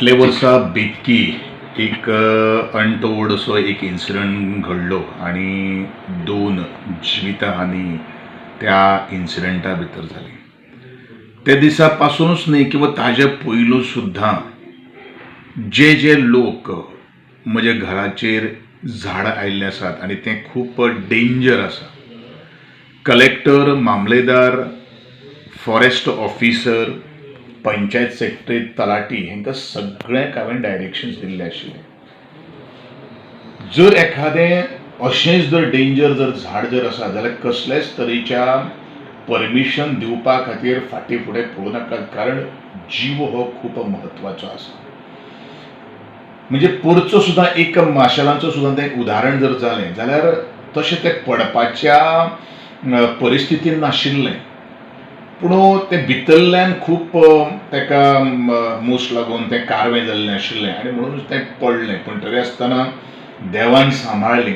फाटले वर्सा बेतकी एक अनटोवर्ड असो एक इन्सिडंट घडलो आणि 2 जिवितहानी त्या इन्सिडंटा भितर जाली. त्या दिसा पासूनच न्ही किंवा ताजे पयलू सुद्दां जे लोक म्हज्या घराचेर झाडां आयिल्ले आसात आनी ते खूब डेंजर आसा. कलेक्टर, मामलेदार, forest officer, panchayat secretary, talathi हांकां सगळ्यांक हांवें डायरेक्शन्स दिल्ले आशिल्ले. जर एखादें अशेंच जर डेंजर जर झाड जर आसा जाल्यार कसलेच तरेच्या परमिशन दिवपा खातीर फाटीं फुडें पळोवं नाका, कारण जीव हो खूब म्हत्वाचो आसा. म्हणजे परचो सुद्दां एक माशेलांचो सुद्दां तें उदाहरण जर जालें जाल्यार तशें तें पडपाच्या परिस्थितीन नाशिल्लें, पूण तें भितरल्यान खूब तेका मूस लागून तें कारवें जाल्लें आशिल्लें आनी म्हणूनच तें पडलें. पूण तरी आसतना देवान सांबाळ्ळी,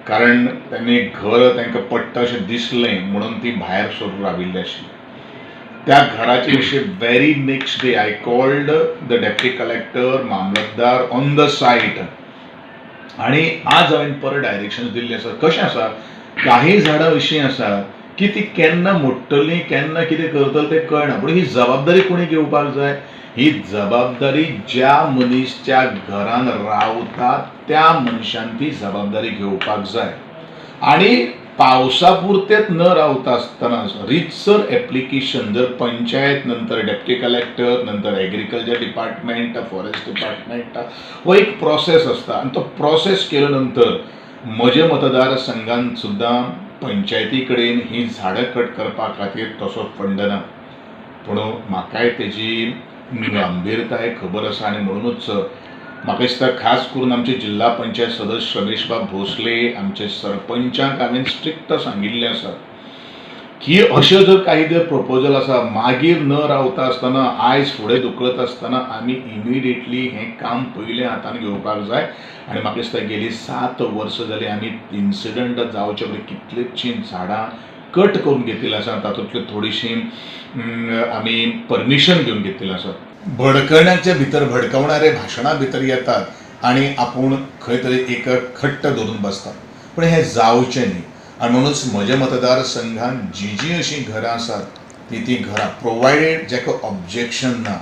कारण तेणें घर तांकां पडटा अशें दिसलें म्हणून ती भायर सरून राविल्ली आशिल्ली. त्या घराचे विशीं very next day I called the deputy collector, mamlatdar on the site, आनी आज हांवें परत डायरेक्शन्स दिल्ली आसा. कशें आसा, काही झाडां अशीं आसा की ती केन्ना मोडटलीं, केन्ना कितें करतली तें कळना, पूण ही जबाबदारी कोणी घेवपाक जाय? ही जबाबदारी ज्या मनीसच्या घरान रावता त्या मनशान ती जबाबदारी घेवपाक जाय. आणि पावसा पुरतेच न रावता आसतना रितसर एप्लिकेशन जर पंचायत, नंतर डेप्युटी कलेक्टर, नंतर एग्रीकल्चर डिपार्टमेंट, फॉरेस्ट डिपार्टमेंट, हो एक प्रोसेस आसता. आनी तो प्रोसेस केल्या नंतर म्हज्या मतदारसंघान सुद्दां पंचायती कडेन ही झाडां कट करपा खातीर तसो फंड ना, पूण म्हाकाय तेजी गंभीरताय खबर आसा. आनी म्हणूनच म्हाका दिसता खास करून आमचे जिल्हा पंचायत सदस्य रमेशबाब भोसले, आमचे सरपंचाक हांवें स्ट्रिक्ट सांगिल्लें आसा की अशें जर काही जर प्रपोजल आसा, मागीर न रावता आसतना आयज फुडें धुकळत आसतना आमी इमिडिएटली हें काम पयलें हातान घेवपाक जाय. आनी म्हाका दिसता गेलीं 7 वर्सां जालीं आमी इन्सिडंट जावचे पयलीं कितलींशीं झाडां कट करून घेतिल्लीं आसा, तातूंतली थोडीशीं आमी परमिशन घेवन घेतिल्लीं आसात. भडकण्याच्या भितर भडकवणारे भाशणां भितर येतात आनी आपूण खंय तरी एक खट्ट धरून बसतात, पूण हें जावचें न्ही. आनी म्हणूनच म्हज्या मतदारसंघान जी अशीं घरां आसात ती घरां प्रोवायडेड जेका ऑब्जेक्शन ना,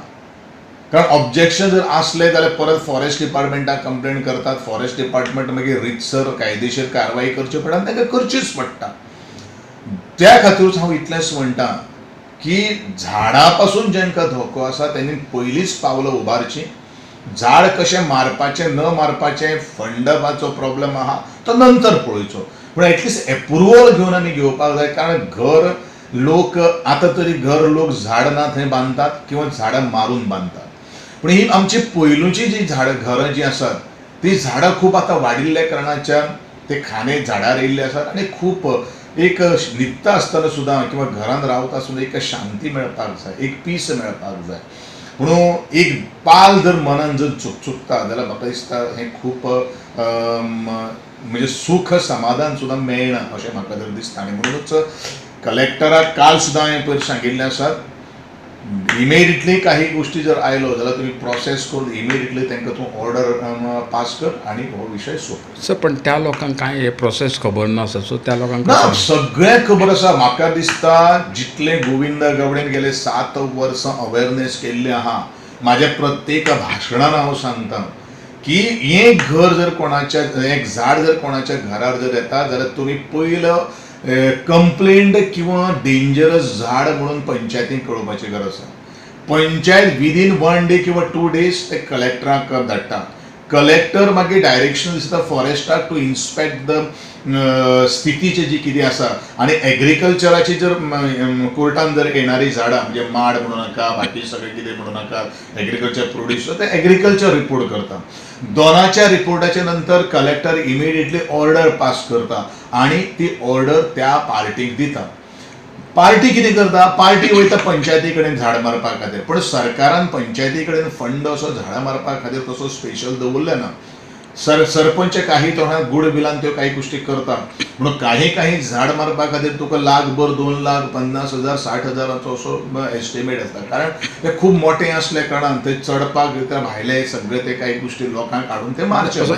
कारण ऑब्जेक्शन जर आसलें जाल्यार परत फॉरेस्ट डिपार्टमेंटाक कंप्लेन करतात. फॉरेस्ट डिपार्टमेंट मागीर रितसर कायदेशीर कारवाई करची पडटा आनी तांकां करचीच पडटा. त्या खातीरच हांव इतलेंच म्हणटां की झाडां पासून जेंकां धोको आसा तेणी पयलींच पावलां उबारचीं. झाड कशें मारपाचें न मारपाचें फंडाचो प्रॉब्लेम आहा तो नंतर पळोवचो, पूण एटलिस्ट एप्रुवल घेवन आमी घेवपाक जाय. कारण घर लोक आतां तरी घर लोक झाड ना थंय बांदतात किंवा झाडां मारून बांदतात, पूण ही आमची पयलूची जी घरां जी आसात ती झाडां खूब आतां वाडिल्ल्या कारणाच्यान ते खांदे झाडार येयल्ले आसात आनी खूब एक न्हिदता आसतना सुद्दां किंवा घरान रावता सुद्दां एक शांती मेळपाक जाय, एक पीस मेळपाक जाय. म्हणून एक पाल जर मनान जर चुकचुकता जाल्यार म्हाका दिसता हें खूब म्हणजे सुख समाधान सुद्दां मेळना अशें म्हाका जर दिसता. आनी म्हणूनच कलेक्टराक काल सुद्दां हांवें पयर सांगिल्लें आसात, इमिडिएटली काही गोष्टी जर आयलो जाल्यार तुमी प्रोसेस करून इमिडिएटली तांकां तूं ऑर्डर पास कर आनी हो विशय सोंप. सर, पण त्या लोकांक कांय हे प्रोसेस खबर नासा, सो त्या लोकांक ना सगळ्यांक खबर आसा. म्हाका दिसता जितले गोविंद गावडेन गेले 7 वर्सां अवेरनेस केल्ली आहा, म्हाज्या प्रत्येक भाशणान हांव सांगतां की हें घर जर कोणाच्या, एक झाड जर कोणाच्या घरार जर येता जाल्यार तुमी पयलो कंप्लेंट किंवा डेंजरस झाड म्हणून पंचायतीक कळोवपाची गरज आसा. पंचायत विदीन 1 डे किंवा 2 डेज ते कलेक्टराक धाडटा. कलेक्टर मागीर डायरेक्शन दिता फॉरेस्टाक टू इन्स्पेक्ट द स्थितीचें जी कितें आसा. आनी एग्रीकल्चराची जर कोर्टान जर येणारी झाडां म्हणजे माड म्हणू नाका, बाकी सगळें कितें म्हणू नाका, एग्रीकल्चर प्रोड्यूस ते एग्रीकल्चर रिपोर्ट करता. दोनाच्या रिपोर्टाच्या नंतर कलेक्टर इमिडिएटली ऑर्डर पास करता आनी ती ऑर्डर त्या पार्टीक दिता. पार्टी कितें करता, पार्टी वयता पंचायती कडेन झाड मारपा खातीर, पूण सरकारान पंचायती कडेन फंड असो झाडां मारपा खातीर तसो स्पेशल दवरले ना. सरपंच काही तोंडात गुड बिलान त्यो काही गोष्टी करता म्हणून काही झाड मारपा खातीर तुका लाखभर 2 लाख 50,000 60,000 असो एस्टिमेट आसता कारण ते खूप मोठे असले कारणान ते चडपाक त्या भायले सगळे ते काही गोष्टी लोकांक हाडून ते मारचे